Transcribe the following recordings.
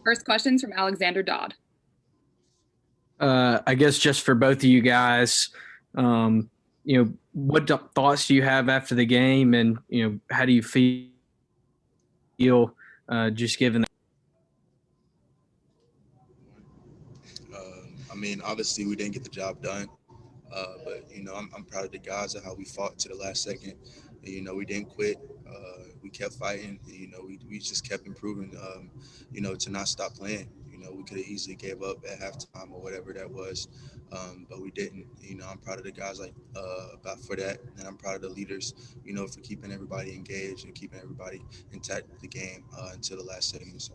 First question's from Alexander Dodd. I guess just for both of you guys, what thoughts do you have after the game, and how do you feel just given that? Obviously we didn't get the job done, but I'm proud of the guys and how we fought to the last second. And, we didn't quit. We kept fighting. We just kept improving. To not stop playing. We could have easily gave up at halftime or whatever that was, but we didn't. I'm proud of the guys for that, and I'm proud of the leaders. For keeping everybody engaged and keeping everybody intact with the game until the last second. So.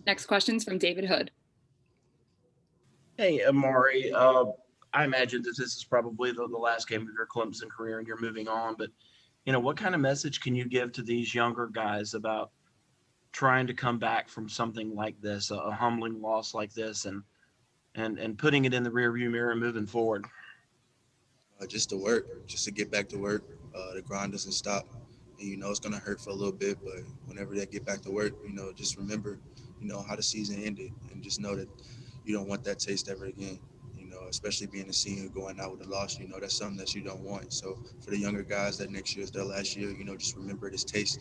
Next question's from David Hood. Hey, Amari. I imagine that this is probably the last game of your Clemson career and you're moving on, but what kind of message can you give to these younger guys about trying to come back from something like this, a humbling loss like this, and putting it in the rearview mirror and moving forward? Just to work, just to get back to work. The grind doesn't stop. And, it's going to hurt for a little bit, but whenever they get back to work, just remember, how the season ended, and just know that you don't want that taste ever again. Especially being a senior going out with a loss, that's something that you don't want. So for the younger guys that next year is their last year, just remember this taste,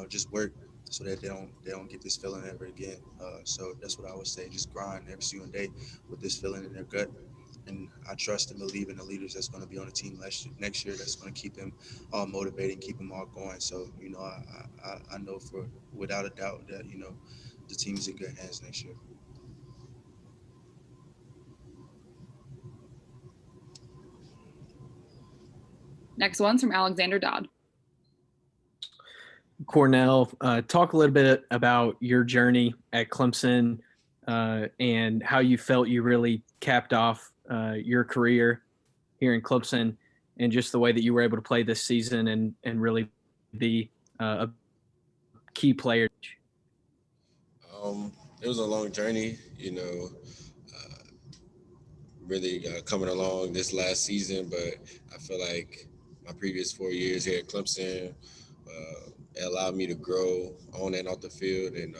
just work so that they don't get this feeling ever again. So that's what I would say, just grind every single day with this feeling in their gut. And I trust and believe in the leaders that's going to be on the team next year that's going to keep them all motivated and keep them all going. So, I know without a doubt that, the team's in good hands next year. Next one's from Alexander Dodd. Cornell, talk a little bit about your journey at Clemson and how you felt you really capped off your career here in Clemson, and just the way that you were able to play this season and really be a key player. It was a long journey, really coming along this last season, but I feel like my previous 4 years here at Clemson it allowed me to grow on and off the field, and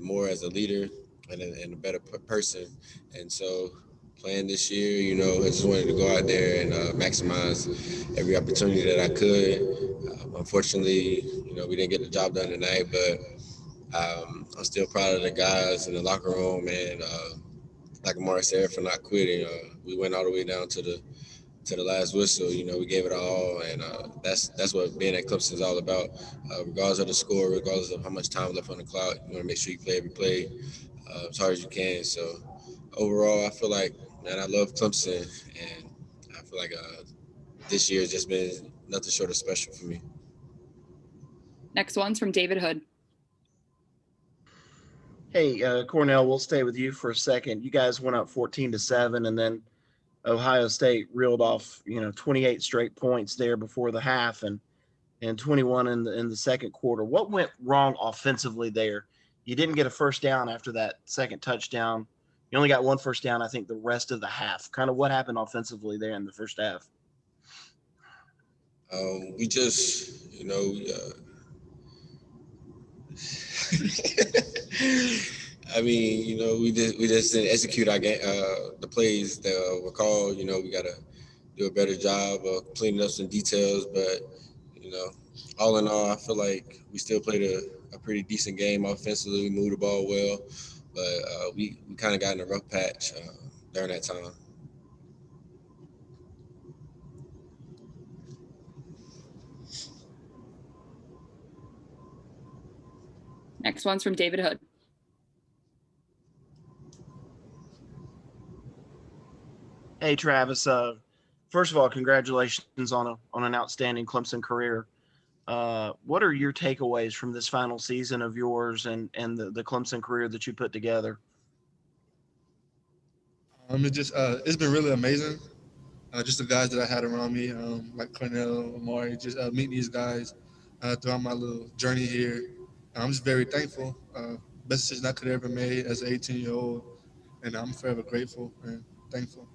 more as a leader and a better person. And so playing this year, I just wanted to go out there and maximize every opportunity that I could. Unfortunately, we didn't get the job done tonight, but I'm still proud of the guys in the locker room, and like Amari said, for not quitting. We went all the way down to the last whistle. We gave it all, and that's what being at Clemson is all about. Regardless of the score, regardless of how much time left on the clock, you want to make sure you play every play as hard as you can. So overall, I feel like, man, I love Clemson, and I feel like this year has just been nothing short of special for me. Next one's from David Hood. Hey, Cornell, we'll stay with you for a second. You guys went up 14-7, and then Ohio State reeled off, 28 straight points there before the half, and 21 in the second quarter. What went wrong offensively there? You didn't get a first down after that second touchdown. You only got one first down, I think, the rest of the half. Kind of what happened offensively there in the first half? We just, we just didn't execute our game, the plays that were called. We got to do a better job of cleaning up some details. But, all in all, I feel like we still played a pretty decent game offensively. We moved the ball well, but we kind of got in a rough patch during that time. Next one's from David Hood. Hey, Travis. First of all, congratulations on an outstanding Clemson career. What are your takeaways from this final season of yours and the Clemson career that you put together? It's been really amazing. Just the guys that I had around me, like Cornell, Amari, just meeting these guys throughout my little journey here. I'm just very thankful. Best decision I could have ever made as an 18-year-old, and I'm forever grateful and thankful.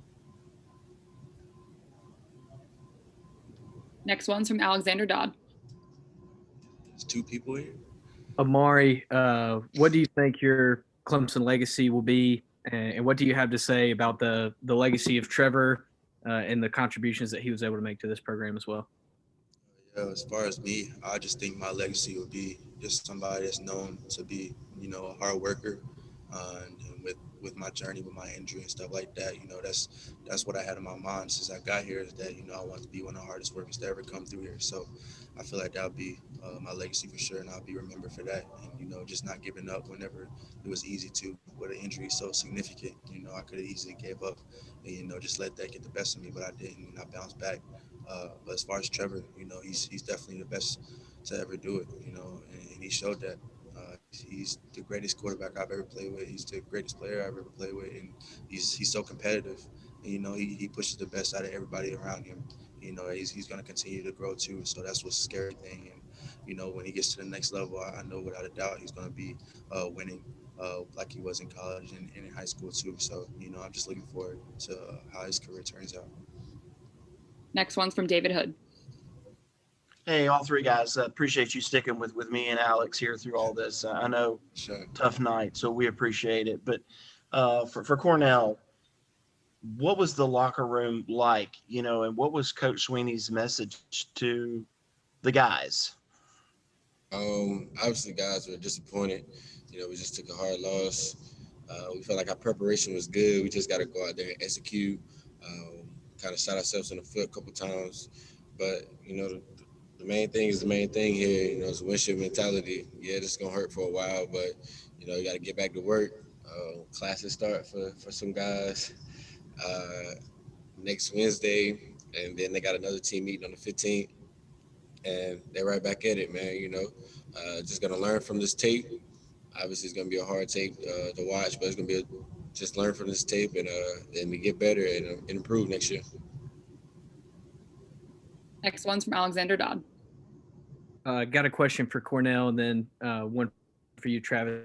Next one's from Alexander Dodd. There's two people here. Amari, what do you think your Clemson legacy will be, and what do you have to say about the legacy of Trevor and the contributions that he was able to make to this program as well? Yeah, as far as me, I just think my legacy would be just somebody that's known to be, a hard worker, and with my journey, with my injury and stuff like that, that's what I had in my mind since I got here is that I want to be one of the hardest workers to ever come through here. So I feel like that would be my legacy for sure, and I'll be remembered for that. And just not giving up whenever it was easy to, with an injury so significant. I could have easily gave up, and just let that get the best of me, but I didn't, and I bounced back. But as far as Trevor, he's definitely the best to ever do it, and he showed that. He's the greatest quarterback I've ever played with. He's the greatest player I've ever played with, and he's so competitive. And, he pushes the best out of everybody around him. He's going to continue to grow too. So that's what's the scary thing. And when he gets to the next level, I know without a doubt he's going to be winning like he was in college and in high school too. So I'm just looking forward to how his career turns out. Next one's from David Hood. Hey, all three guys, appreciate you sticking with me and Alex here through all this. I know Sure. tough night, so we appreciate it. But for Cornell, what was the locker room like, and what was Coach Sweeney's message to the guys? Obviously, guys were disappointed. We just took a hard loss. We felt like our preparation was good. We just got to go out there and execute. Kind of shot ourselves in the foot a couple times, but the main thing is the main thing here. It's a winship mentality. Yeah, this is gonna hurt for a while, but you got to get back to work. Classes start for some guys next Wednesday, and then they got another team meeting on the 15th, and they're right back at it, man. Just gonna learn from this tape. Obviously, it's gonna be a hard tape to watch, but it's gonna be just learn from this tape and we get better and improve next year. Next one's from Alexander Dodd. Got a question for Cornell, and then one for you, Travis,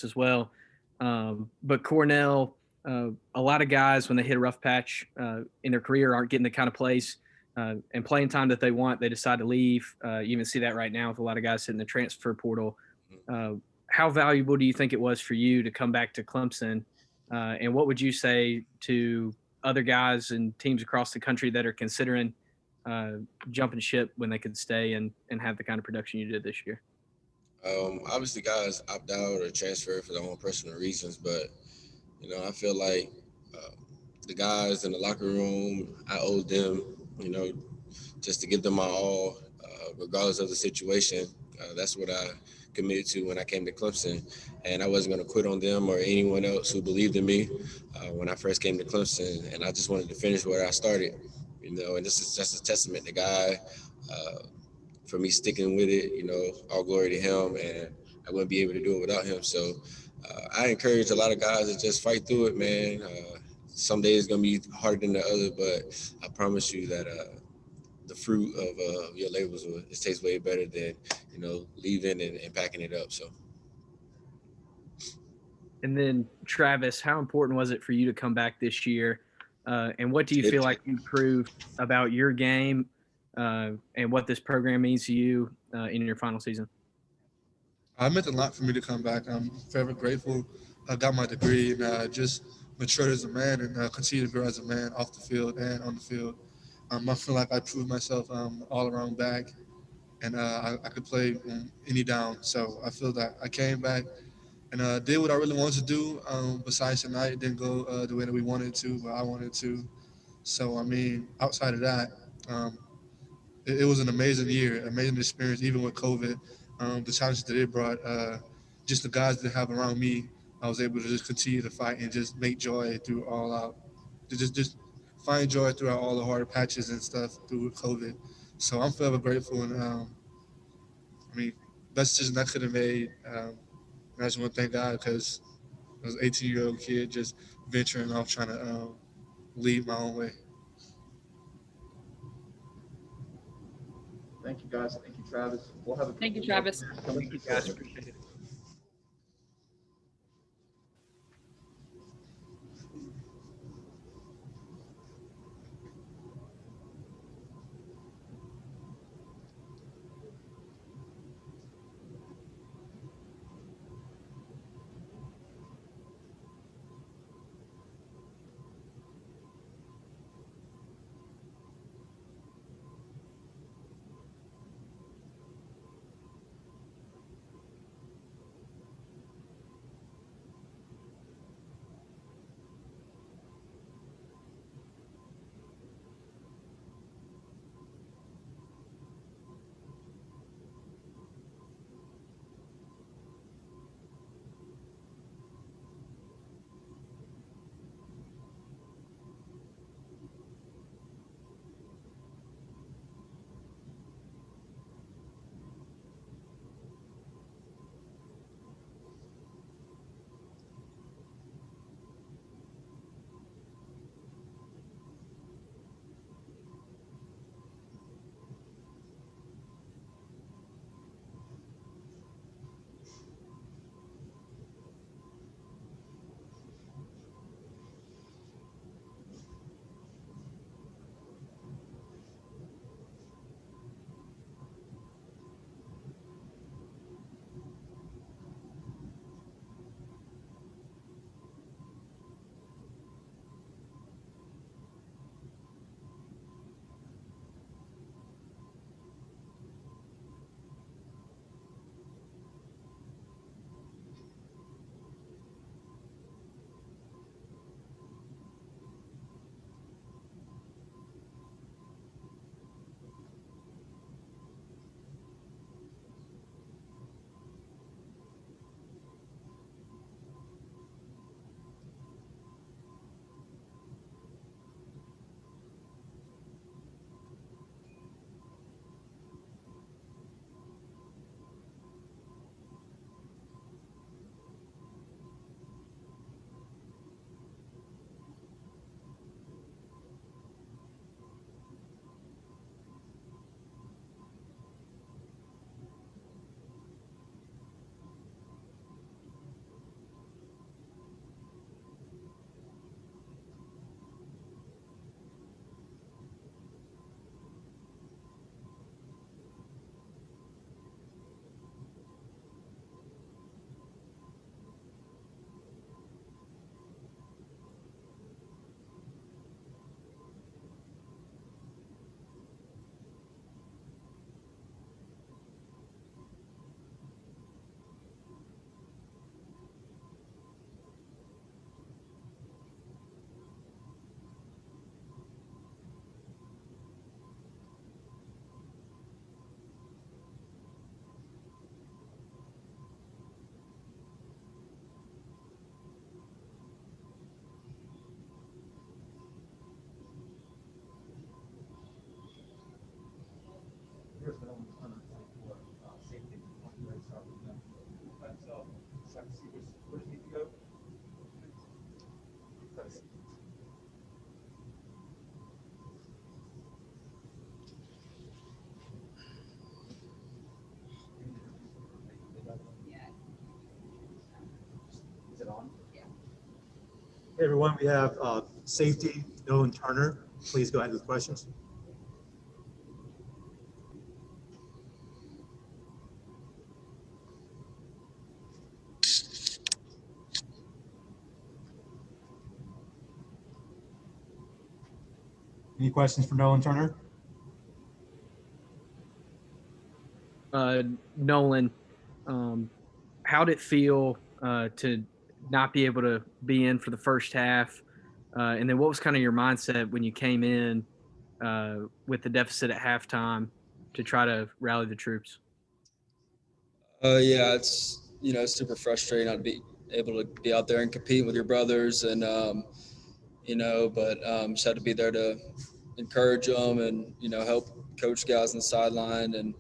as well. But Cornell, a lot of guys, when they hit a rough patch in their career, aren't getting the kind of plays and playing time that they want. They decide to leave. You even see that right now with a lot of guys hitting the transfer portal. How valuable do you think it was for you to come back to Clemson? And what would you say to other guys and teams across the country that are considering jumping ship when they could stay and have the kind of production you did this year? Obviously, guys opt out or transfer for their own personal reasons, but I feel like the guys in the locker room, I owed them, just to give them my all, regardless of the situation. That's what I committed to when I came to Clemson, and I wasn't going to quit on them or anyone else who believed in me when I first came to Clemson, and I just wanted to finish where I started, and this is just a testament to God for me sticking with it. All glory to him, and I wouldn't be able to do it without him. So I encourage a lot of guys to just fight through it, man. Some days it's going to be harder than the other, but I promise you that the fruit of your labors it tastes way better than leaving and packing it up. So. And then Travis, how important was it for you to come back this year? And what do you feel like you proved about your game and what this program means to you in your final season? It meant a lot for me to come back. I'm forever grateful. I got my degree and just matured as a man and continue to grow as a man off the field and on the field. I feel like I proved myself all around back, and I could play any down. So I feel that I came back and did what I really wanted to do. Besides tonight, it didn't go the way that we wanted to, but I wanted to. So, outside of that, it was an amazing year, amazing experience, even with COVID. The challenges that it brought, just the guys that I have around me, I was able to just continue to fight and just make joy through all out. To just find joy throughout all the hard patches and stuff through COVID. So I'm forever grateful, and best decision I could have made. And I just want to thank God because I was an 18-year-old kid just venturing off trying to lead my own way. Thank you, guys. Thank you, Travis. We'll have a Thank you, Travis. Thank you, guys. Appreciate it. everyone. We have safety, Nolan Turner. Please go ahead with questions. Any questions for Nolan Turner? Nolan, how did it feel to not be able to be in for the first half? And then what was kind of your mindset when you came in with the deficit at halftime to try to rally the troops? Yeah, it's super frustrating not to be able to be out there and compete with your brothers, and but just had to be there to encourage them and help coach guys on the sideline, and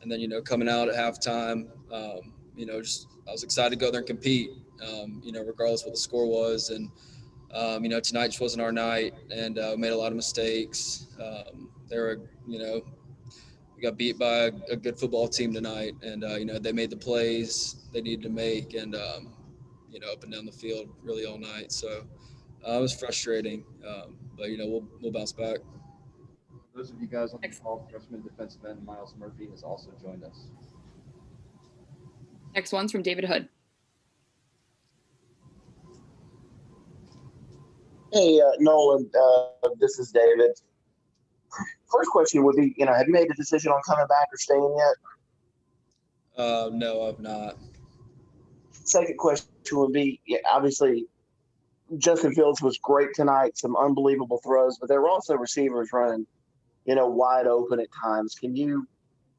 then coming out at halftime, just I was excited to go there and compete, regardless what the score was, and tonight just wasn't our night, and we made a lot of mistakes. We got beat by a good football team tonight, and they made the plays they needed to make, and up and down the field really all night. So it was frustrating, but we'll bounce back. Those of you guys on the call, freshman defensive end Miles Murphy has also joined us. Next one's from David Hood. Hey, Nolan, this is David. First question would be, have you made a decision on coming back or staying yet? No, I've not. Second question would be, obviously, Justin Fields was great tonight, some unbelievable throws, but there were also receivers running, wide open at times. Can you,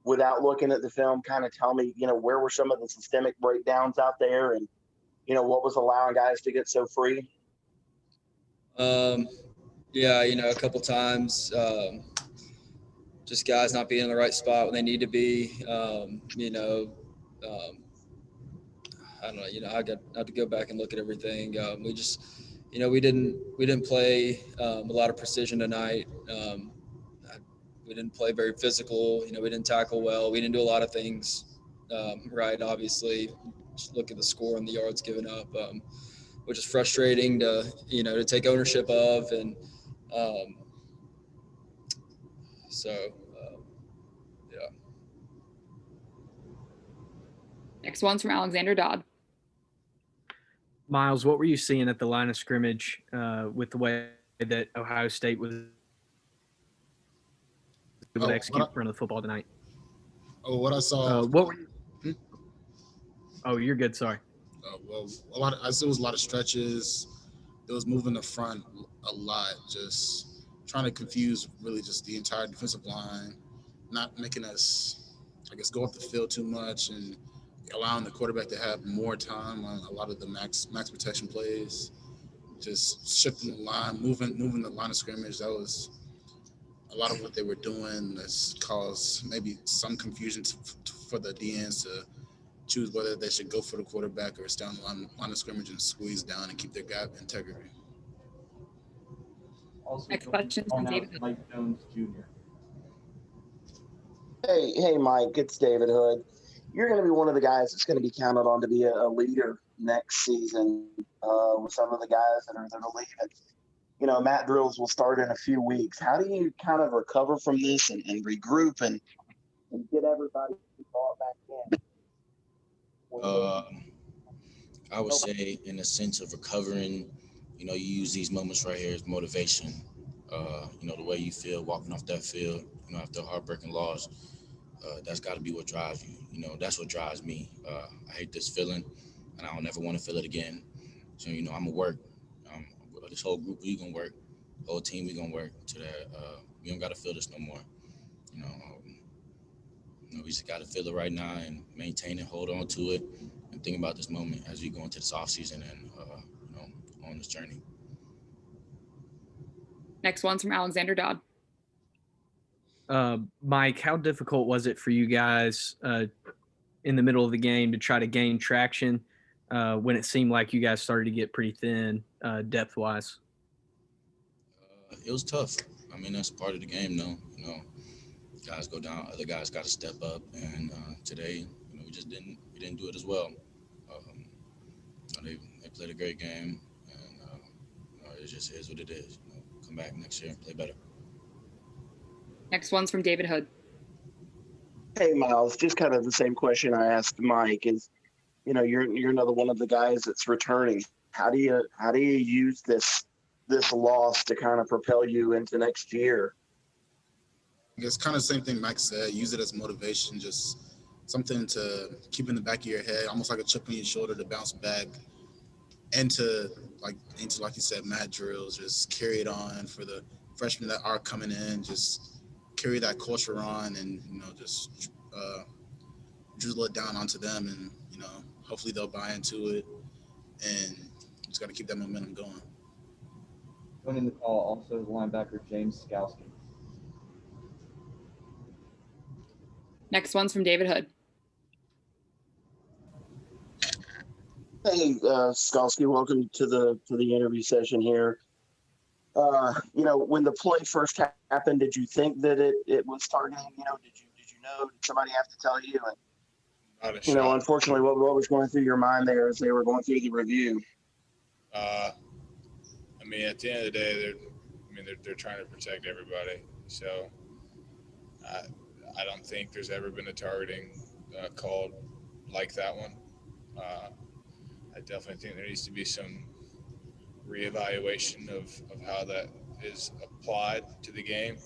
without looking at the film, kind of tell me, where were some of the systemic breakdowns out there, and, what was allowing guys to get so free? Yeah, a couple times, just guys not being in the right spot when they need to be. I don't know. I have to go back and look at everything. We just, we didn't play a lot of precision tonight. We didn't play very physical. We didn't tackle well. We didn't do a lot of things right. Obviously, just look at the score and the yards given up, which is frustrating to take ownership of, and yeah. Next one's from Alexander Dodd. Miles, what were you seeing at the line of scrimmage with the way that Ohio State was able to execute in front of the football tonight? What I saw. What were you? Oh, you're good. Sorry. I saw a lot of stretches. It was moving the front a lot, just trying to confuse really just the entire defensive line, not making us, go up the field too much, and allowing the quarterback to have more time on a lot of the max protection plays. Just shifting the line, moving the line of scrimmage. That was a lot of what they were doing. That's caused maybe some confusion for the DNs to choose whether they should go for the quarterback or stay on the line of scrimmage and squeeze down and keep their gap integrity. Also, Next question from David Hood. Mike Jones Jr. Hey, Mike, it's David Hood. You're going to be one of the guys that's going to be counted on to be a leader next season with some of the guys that are leaving. Matt Drills will start in a few weeks. How do you kind of recover from this and regroup and get everybody brought back in? I would say in a sense of recovering, you use these moments right here as motivation. The way you feel walking off that field, after a heartbreaking loss, that's got to be what drives you. That's what drives me. I hate this feeling, and I don't ever want to feel it again. So, I'm going to work. This whole group, we going to work. Whole team, we going to work to that. We don't got to feel this no more. We just got to feel it right now and maintain it, hold on to it, and think about this moment as we go into this offseason and, on this journey. Next one's from Alexander Dodd. Mike, how difficult was it for you guys in the middle of the game to try to gain traction when it seemed like you guys started to get pretty thin depth-wise? It was tough. That's part of the game, though. Guys go down, other guys got to step up, and today, we didn't do it as well. They played a great game, and it just is what it is. Come back next year and play better. Next one's from David Hood. Hey, Miles, just kind of the same question I asked Mike is, you're another one of the guys that's returning. How do you use this loss to kind of propel you into next year? It's kind of the same thing Mike said. Use it as motivation, just something to keep in the back of your head, almost like a chip on your shoulder to bounce back into like you said, mat drills. Just carry it on for the freshmen that are coming in. Just carry that culture on, and just drizzle it down onto them, and hopefully they'll buy into it. And just got to keep that momentum going. Joining the call also is linebacker James Skowski. Next one's from David Hood. Hey, Skalski, welcome to the interview session here. When the play first happened, did you think that it was targeting? Did you know? Did somebody have to tell you? And unfortunately, what was going through your mind there as they were going through the review? At the end of the day, they're trying to protect everybody. So I don't think there's ever been a targeting called like that one. I definitely think there needs to be some reevaluation of how that is applied to the game.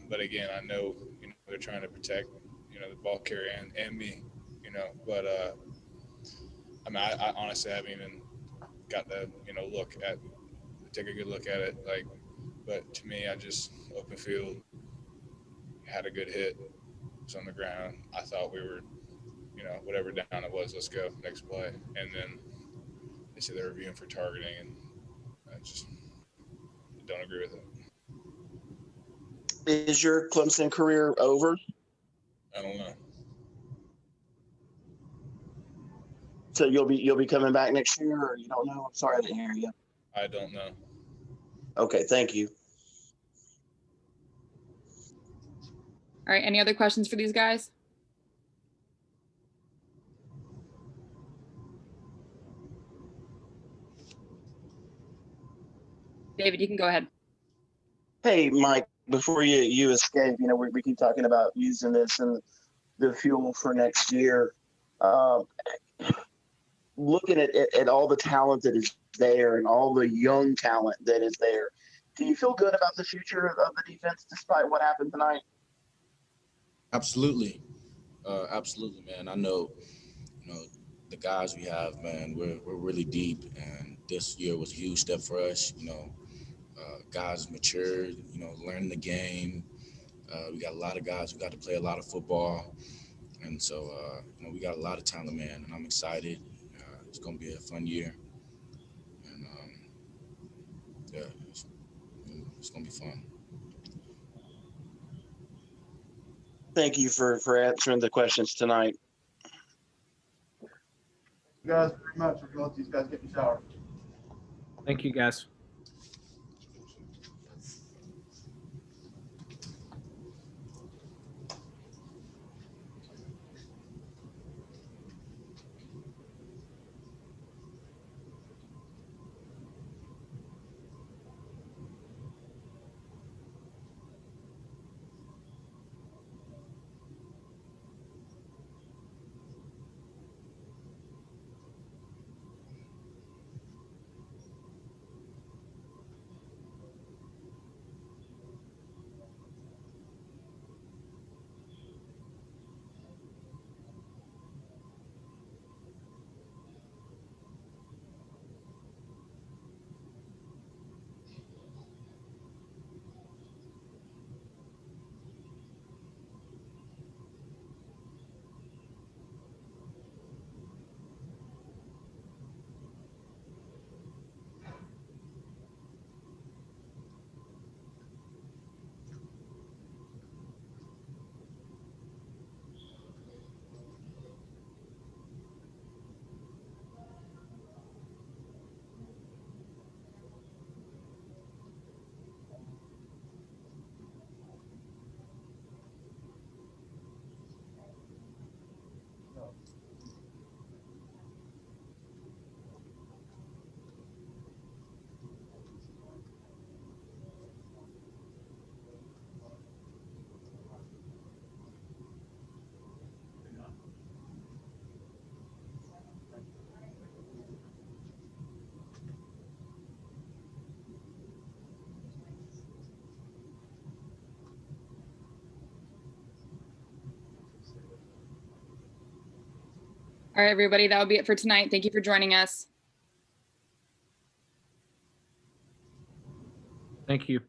But again, I know they're trying to protect the ball carrier and me. But I honestly haven't even got to take a good look at it. But to me, I just open field, had a good hit, was on the ground. I thought we were, whatever down it was, let's go next play. And then they said they're reviewing for targeting, and I just don't agree with it. Is your Clemson career over? I don't know. So you'll be coming back next year, or you don't know? I'm sorry, I didn't hear you. I don't know. Okay, thank you. All right, any other questions for these guys? David, you can go ahead. Hey, Mike, before you escape, we keep talking about using this and the fuel for next year. Looking at all the talent that is there and all the young talent that is there, do you feel good about the future of the defense despite what happened tonight? Absolutely. Absolutely, man. I know, the guys we have, man, we're really deep, and this year was a huge step for us. Guys matured, learning the game. We got a lot of guys who got to play a lot of football. And so, we got a lot of talent, man, and I'm excited. It's going to be a fun year. And, it's going to be fun. Thank you for answering the questions tonight. You guys very much. We're going to let these guys get in the shower. Thank you, guys. All right, everybody, that will be it for tonight. Thank you for joining us. Thank you.